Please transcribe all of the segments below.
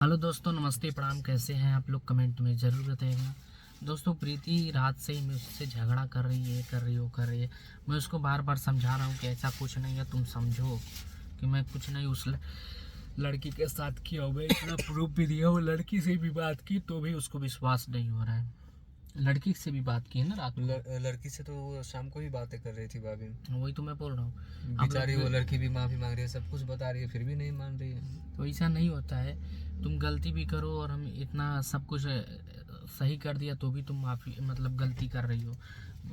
Hello दोस्तों, नमस्ते, प्रणाम। कैसे हैं आप लोग? कमेंट में ज़रूर बताइएगा। दोस्तों, प्रीति रात से ही मुझसे झगड़ा कर रही है, कर रही है। मैं उसको बार बार समझा रहा हूँ कि ऐसा कुछ नहीं है, तुम समझो कि मैं कुछ नहीं उस लड़की के साथ किया हूँ। मैं इतना प्रूफ भी दिया, वो लड़की से भी बात की तो भी उसको विश्वास नहीं हो रहा है। लड़की से भी बात की है ना रात को। लड़की से तो वो शाम को भी बातें कर रही थी भाभी। वही तो मैं बोल रहा हूँ। आप बेचारी लोग वो लड़की भी माफी मांग रही है, सब कुछ बता रही है, फिर भी नहीं मान रही है। तो ऐसा नहीं होता है। तुम गलती भी करो और हम इतना सब कुछ सही कर दिया तो भी तुम माफ़ी मतलब गलती कर रही हो।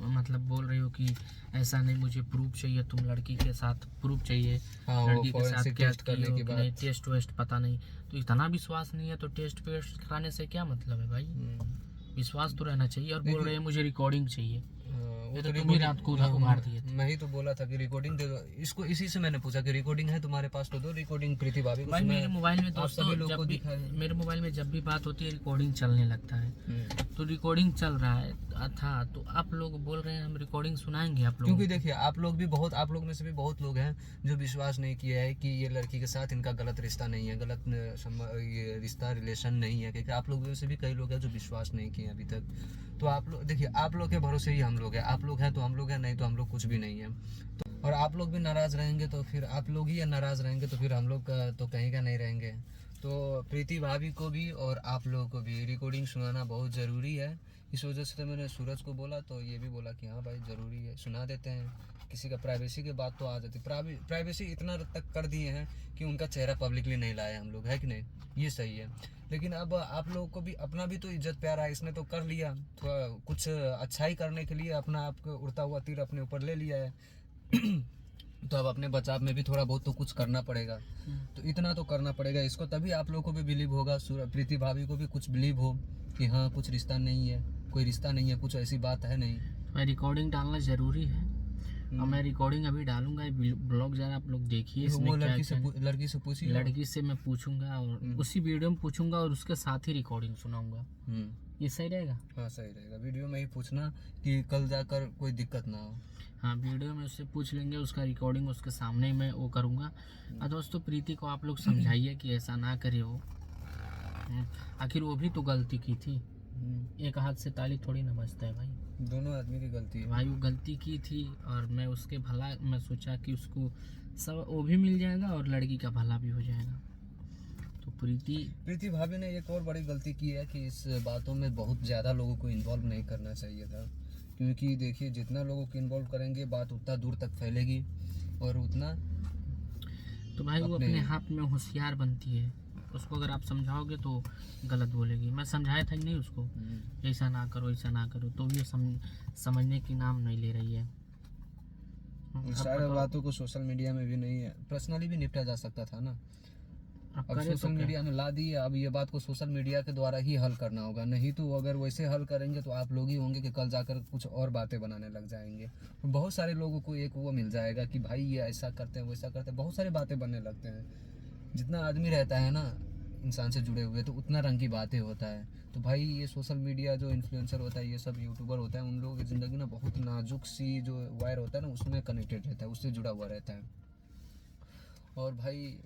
मतलब बोल रही हो कि ऐसा नहीं, मुझे प्रूफ चाहिए। तुम लड़की के साथ प्रूफ चाहिए। हाँ, वो लड़की के साथ फोरेंसिक क्या टेस्ट की करने हो की कि नहीं, बात। टेस्ट वेस्ट पता नहीं। तो इतना विश्वास नहीं है तो टेस्ट वेस्ट कराने से क्या मतलब है भाई? विश्वास तो रहना चाहिए। और बोल रहे हैं मुझे रिकॉर्डिंग चाहिए। वो तो तो तुम ही रात को उघाड़ दिए थे। मैं ही तो बोला था कि रिकॉर्डिंग दे दो इसको। इसी से मैंने पूछा कि रिकॉर्डिंग है तुम्हारे पास तो दो रिकॉर्डिंग प्रीति भाभी को। भाई मेरे मोबाइल में आप दोस्तों सभी लोग जब को भी दिखा है। मेरे मोबाइल में जब भी बात होती है रिकॉर्डिंग चलने लगता है। तो रिकॉर्डिंग चल रहा है था तो आप लोग बोल रहे हैं हम रिकॉर्डिंग सुनाएंगे आप लोगों क्योंकि को। देखिए आप लोग में से भी बहुत लोग हैं जो विश्वास नहीं किया है कि ये लड़की के साथ इनका गलत रिश्ता नहीं है, ये रिश्ता रिलेशन नहीं है। क्योंकि आप लोगों में से भी कई लोग हैं जो विश्वास नहीं किए अभी तक। तो आप लोग देखिए, आप लोग के भरोसे ही हम लोग हैं। आप लोग हैं तो हम लोग हैं, नहीं तो हम लोग कुछ भी नहीं है। और आप लोग भी नाराज रहेंगे तो फिर आप लोग ही नाराज रहेंगे तो फिर हम लोग का तो कहीं का नहीं रहेंगे। तो प्रीति भाभी को भी और आप लोगों को भी रिकॉर्डिंग सुनाना बहुत ज़रूरी है। इस वजह से तो मैंने सूरज को बोला, तो ये भी बोला कि हाँ भाई ज़रूरी है, सुना देते हैं। किसी का प्राइवेसी की बात तो आ जाती। प्राइवेसी इतना तक कर दिए हैं कि उनका चेहरा पब्लिकली नहीं लाए हम लोग, है कि नहीं? ये सही है। लेकिन अब आप लोगों को भी अपना भी तो इज्जत प्यारा है। इसने तो कर लिया थोड़ा कुछ अच्छा ही करने के लिए, अपना आप उड़ता हुआ तीर अपने ऊपर ले लिया है। तो अब अपने बचाव में भी थोड़ा बहुत तो कुछ करना पड़ेगा। तो इतना तो करना पड़ेगा इसको, तभी आप लोगों को भी बिलीव होगा, प्रीति भाभी को भी कुछ बिलीव हो कि हाँ कुछ रिश्ता नहीं है, कोई रिश्ता नहीं है, कुछ ऐसी बात है नहीं। मैं रिकॉर्डिंग डालना ज़रूरी है और मैं रिकॉर्डिंग अभी डालूंगा। ब्लॉग ज़रा आप लोग देखिए इसमें वो क्या लड़की से पूछिए। लड़की से मैं पूछूंगा और उसी वीडियो में पूछूंगा और उसके साथ ही रिकॉर्डिंग सुनाऊंगा। ये सही रहेगा? हाँ सही रहेगा। वीडियो में ही पूछना कि कल जाकर कोई दिक्कत ना हो। हाँ, वीडियो में उससे पूछ लेंगे, उसका रिकॉर्डिंग उसके सामने मैं वो करूँगा। और दोस्तों, प्रीति को आप लोग समझाइए कि ऐसा ना करे वो। आखिर वो भी तो गलती की थी। एक हाथ से ताली थोड़ी ना बजता है भाई। दोनों आदमी की गलती है भाई वो गलती की थी और मैं उसके भला मैं सोचा कि उसको सब वो भी मिल जाएगा और लड़की का भला भी हो जाएगा। तो प्रीति भाभी ने एक और बड़ी गलती की है कि इस बातों में बहुत ज़्यादा लोगों को इन्वॉल्व नहीं करना चाहिए था। क्योंकि देखिए, जितना लोगों को इन्वॉल्व करेंगे बात उतना दूर तक फैलेगी और उतना तो भाई वो अपने हाथ में होशियार बनती है। उसको अगर आप समझाओगे तो गलत बोलेगी। मैं समझाया था कि नहीं उसको, ऐसा ना करो ऐसा ना करो, तो भी समझने की नाम नहीं ले रही है। सारे बातों को सोशल मीडिया में भी नहीं है, पर्सनली भी निपटा जा सकता था ना। अब सोशल मीडिया में ला दी, अब ये बात को सोशल मीडिया के द्वारा ही हल करना होगा। नहीं तो अगर वैसे हल करेंगे तो आप लोग ही होंगे कि कल जाकर कुछ और बातें बनाने लग जाएंगे। बहुत सारे लोगों को एक वो मिल जाएगा कि भाई ये ऐसा करते हैं वैसा करते हैं, बहुत सारी बातें बनने लगते हैं। जितना आदमी रहता है ना इंसान से जुड़े हुए, तो उतना रंग की बातें होता है। तो भाई ये सोशल मीडिया जो इन्फ्लुएंसर होता है, ये सब यूट्यूबर होता है, उन लोगों की ज़िंदगी ना बहुत नाजुक सी जो वायर होता है ना, उसमें कनेक्टेड रहता है, उससे जुड़ा हुआ रहता है। और भाई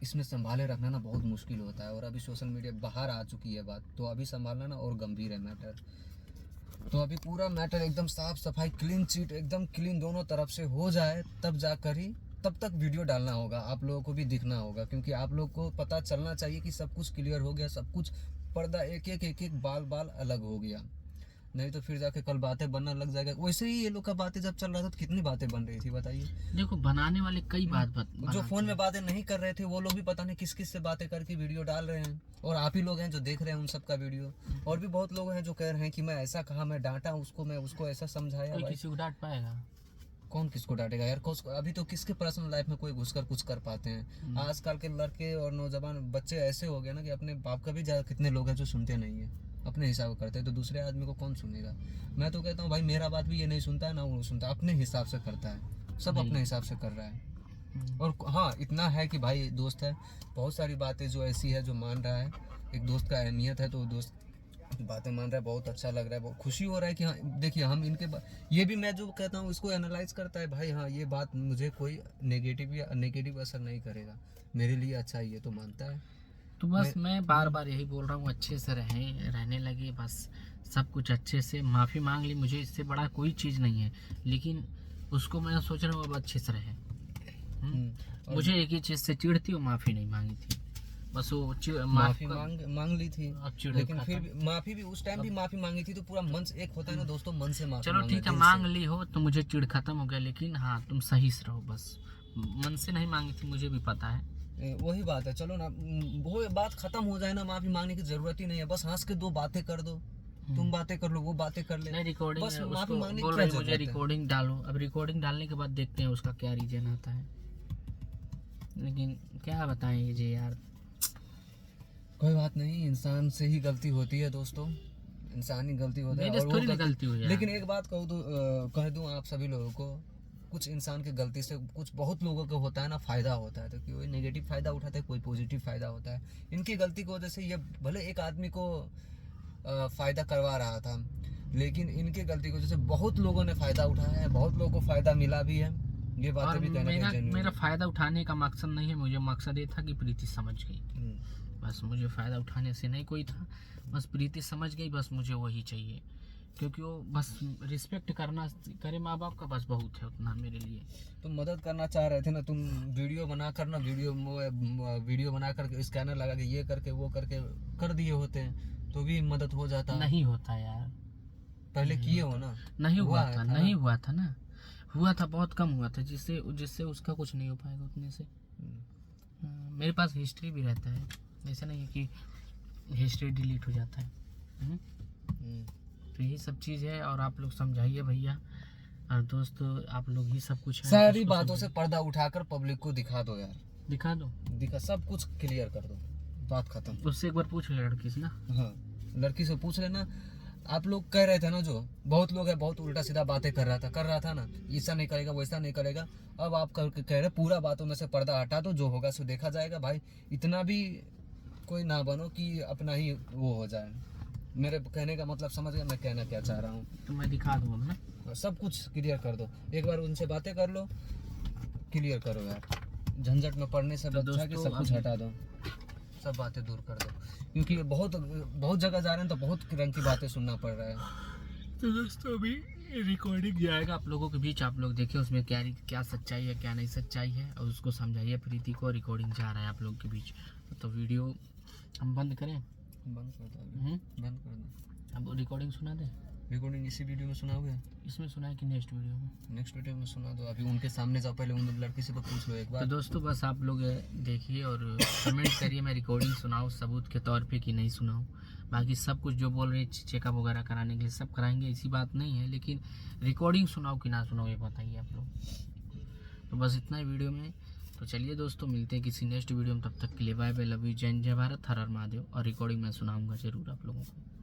इसमें संभाले रखना ना बहुत मुश्किल होता है। और अभी सोशल मीडिया बाहर आ चुकी है बात, तो अभी संभालना ना और गंभीर है मैटर। तो अभी पूरा मैटर एकदम साफ सफाई क्लीन चिट एकदम क्लीन दोनों तरफ से हो जाए, तब जाकर ही तब तक वीडियो डालना होगा। आप लोगों को भी दिखना होगा, क्योंकि आप लोग को पता चलना चाहिए कि सब कुछ क्लियर हो गया, सब कुछ पर्दा एक एक बाल बाल अलग हो गया। नहीं तो फिर जाके कल बातें बनना लग जाएगा। वैसे ही ये लोग का बातें जब चल रहा था तो कितनी बातें बन रही थी बताइए। देखो, बनाने वाले कई बात जो फोन में बातें नहीं कर रहे थे वो लोग भी पता नहीं किस किस से बातें करके वीडियो डाल रहे हैं। और आप ही लोग हैं जो देख रहे हैं उन सब का वीडियो। और भी बहुत लोग हैं जो कह रहे हैं कि मैं ऐसा कहा, मैं डांटा उसको, मैं उसको ऐसा समझाया। कोई किसी को डांट पाएगा? कौन किसको डांटेगा यार? अभी तो किसके पर्सनल लाइफ में कोई घुसकर कुछ कर पाते हैं? आजकल के लड़के और नौजवान बच्चे ऐसे हो गए ना कि अपने बाप का भी कितने लोग हैं जो सुनते नहीं है, अपने हिसाब करते हैं। तो दूसरे आदमी को कौन सुनेगा? मैं तो कहता हूँ भाई, मेरा बात भी ये नहीं सुनता है ना वो सुनता, अपने हिसाब से करता है, सब अपने हिसाब से कर रहा है। और हाँ, इतना है कि भाई दोस्त है, बहुत सारी बातें जो ऐसी है जो मान रहा है। एक दोस्त का अहमियत है, तो दोस्त बातें मान रहा है, बहुत अच्छा लग रहा है, बहुत खुशी हो रहा है कि हाँ देखिए हम इनके ये भी मैं जो कहता हूँ इसको एनालाइज करता है भाई। हाँ, ये बात मुझे कोई नेगेटिव असर नहीं करेगा, मेरे लिए अच्छा ही है, तो मानता है। तो बस मैं बार बार यही बोल रहा हूँ, अच्छे से रहने लगे बस, सब कुछ अच्छे से। माफ़ी मांग ली, मुझे इससे बड़ा कोई चीज़ नहीं है, लेकिन उसको मैं सोच रहा हूँ अब अच्छे से रहे। मुझे एक ही चीज़ से चिढ़ थी, वो माफ़ी नहीं मांगी थी, बस वो माफी मांग ली थी, अब चिढ़ लेकिन फिर भी माफी भी उस टाइम भी माफी मांगी थी तो पूरा मन से, एक होता है ना दोस्तों, मन से माफी चलो ठीक है, मांग ली हो तो मुझे चिढ़ खत्म हो गया, लेकिन हाँ तुम सही से रहो बस। मन से नहीं मांगी थी, मुझे भी पता है। वही बात है, चलो ना, वो बात खत्म हो जाए ना, माफी मांगने की जरूरत ही नहीं है, बस हंस के दो बातें कर दो, तुम बातें कर लो, वो बातें कर ले, नहीं रिकॉर्डिंग बस उसको माफी मांगने बोल की रही क्या मुझे जरूरत है। रिकॉर्डिंग डालो, अब रिकॉर्डिंग डालने के बाद देखते हैं उसका क्या रीजन आता है, लेकिन क्या बताएं जी यार। कोई बात नहीं, इंसान से ही गलती होती है दोस्तों, इंसान ही गलती होता है, मेरे और से थोड़ी ना गलती हुई यार। लेकिन एक बात कह दूं आप सभी लोगों को, कुछ इंसान की गलती से कुछ बहुत लोगों को होता है ना फायदा होता है, तो कोई नेगेटिव फायदा उठाता है, कोई पॉजिटिव फायदा होता है। इनकी गलती की वजह से ये भले एक आदमी को फायदा करवा रहा था, लेकिन इनकी गलती की वजह से बहुत लोगों ने फायदा उठाया है, बहुत लोगों को फायदा मिला भी है। ये बातें और भी कहना चाहिए। मेरा फायदा उठाने का मकसद नहीं है, मुझे मकसद ये था कि प्रीति समझ गई, बस मुझे फ़ायदा उठाने से नहीं कोई था, बस प्रीति समझ गई, बस मुझे वही चाहिए, क्योंकि वो बस रिस्पेक्ट करना करे माँ बाप का, बस बहुत है उतना मेरे लिए। तुम मदद करना चाह रहे थे ना, तुम वीडियो बना कर ना, वीडियो बना कर स्कैनर लगा के ये करके वो करके कर दिए होते तो भी मदद हो जाता। नहीं होता यार, पहले किए हो ना, नहीं हुआ था, नहीं हुआ था ना, हुआ था बहुत कम हुआ था, जिससे जिससे उसका कुछ नहीं हो पाएगा उतने से। मेरे पास हिस्ट्री भी रहता है, ऐसा नहीं है कि हिस्ट्री डिलीट हो जाता है। तो यही सब चीज़ है, और आप लोग समझाइए भैया, और दोस्तों आप लोग ही सब कुछ है, सारी बातों से पर्दा उठाकर पब्लिक को दिखा दो यार, दिखा सब कुछ क्लियर कर दो, बात खत्म। उससे एक बार पूछ ले लड़की से ना। हाँ, लड़की से पूछ लेना। आप लोग कह रहे थे ना, जो बहुत लोग है बहुत उल्टा सीधा बातें कर रहा था ना, ऐसा नहीं करेगा वैसा नहीं करेगा, अब आप कह रहे पूरा बातों में से पर्दा हटा दो, जो होगा सो देखा जाएगा। भाई इतना भी कोई ना बनो कि अपना ही वो हो जाए। मेरे कहने का मतलब समझ गया मैं कहना क्या चाह रहा हूँ? तो मैं दिखा दूंगा ना, सब कुछ क्लियर कर दो, एक बार उनसे बातें कर लो, क्लियर करो यार, झंझट में पड़ने से अच्छा कि सब कुछ हटा दो, सब बातें दूर कर दो, क्योंकि बहुत जगह जा रहे हैं तो बहुत रंग की बातें सुनना पड़ रहा है। तो दोस्तों अभी रिकॉर्डिंग जाएगा आप लोगों के बीच, आप लोग देखिए उसमें क्या सच्चाई है क्या नहीं सच्चाई है, और उसको समझाइए प्रीति को। रिकॉर्डिंग जा रहा है आप लोग के बीच, तो वीडियो हम बंद करें? बंद कर दो, बंद कर दो। अब रिकॉर्डिंग सुना दे, रिकॉर्डिंग इसी वीडियो में सुनाओगे? इसमें सुना है कि नेक्स्ट वीडियो में? नेक्स्ट वीडियो में सुना दो, अभी उनके सामने जाओ, पहले उन लड़की से तो पूछ लो एक बार। तो दोस्तों बस आप लोग देखिए और कमेंट करिए, मैं रिकॉर्डिंग सुनाऊँ सबूत के तौर पे कि नहीं सुनाऊँ। बाकी सब कुछ जो बोल रहे हैं चेकअप वगैरह कराने के लिए सब कराएंगे, ऐसी बात नहीं है, लेकिन रिकॉर्डिंग सुनाओ कि ना सुनाओ ये बताइए आप लोग। तो बस इतना ही वीडियो में। तो चलिए दोस्तों, मिलते हैं किसी नेक्स्ट वीडियो में, तब तक के लिए बाय बाय, लव यू, जय हिंद, जय भारत, हर हर महादेव। और रिकॉर्डिंग मैं सुनाऊँगा ज़रूर आप लोगों को।